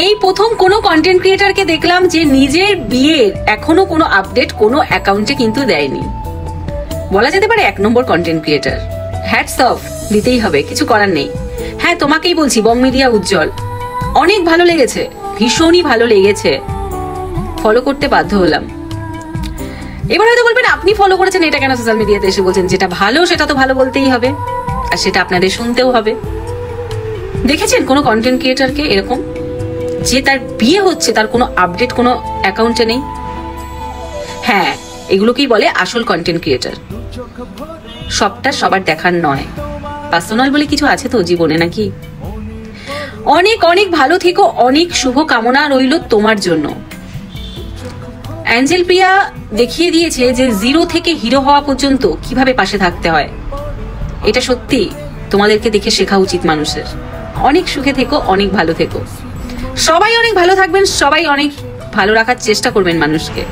এই প্রথম কোনো কন্টেন্ট ক্রিয়েটারকে দেখলাম যে নিজের বিয়ের এখনো কোনো আপডেট কোনো অ্যাকাউন্টে কিন্তু দেয়নি। বলা যেতে পারে 1 নম্বর কন্টেন্ট ক্রিয়েটার। হ্যাটস অফ দিতেই হবে, কিছু করার নেই। হ্যাঁ, তোমাকেই বলছি, বং মিডিয়া উজ্জ্বল, অনেক ভালো লেগেছে, ভীষণই ভালো লেগেছে, ফলো করতে বাধ্য হলাম। এবার হয়তো বলবেন আপনি ফলো করেছেন, এটা কেন সোশ্যাল মিডিয়াতে এসে বলছেন? যেটা ভালো সেটা তো ভালো বলতেই হবে, আর সেটা আপনাদের শুনতেও হবে। দেখেছেন কোনো কন্টেন্ট ক্রিয়েটারকে এরকম যে তার বিয়ে হচ্ছে, তার কোনো আপডেট কোনো অ্যাকাউন্টে নেই? হ্যাঁ, এগুলোকেই বলে আসল কন্টেন্ট ক্রিয়েটার। সবটা সবার দেখার নয়, পার্সোনাল বলে কিছু আছে তো জীবনে, নাকি? অনেক অনেক ভালো থেকো, অনেক শুভ কামনা রইল তোমার জন্য। অ্যাঞ্জেল প্রিয়া দেখিয়ে দিয়েছে যে 0 থেকে হিরো হওয়া পর্যন্ত কিভাবে পাশে থাকতে হয়। এটা সত্যি তোমাদেরকে দেখে শেখা উচিত মানুষের। অনেক সুখে থেকো, অনেক ভালো থেকো, সবাই অনেক ভালো থাকবেন, সবাই অনেক ভালো রাখার চেষ্টা করবেন মানুষকে।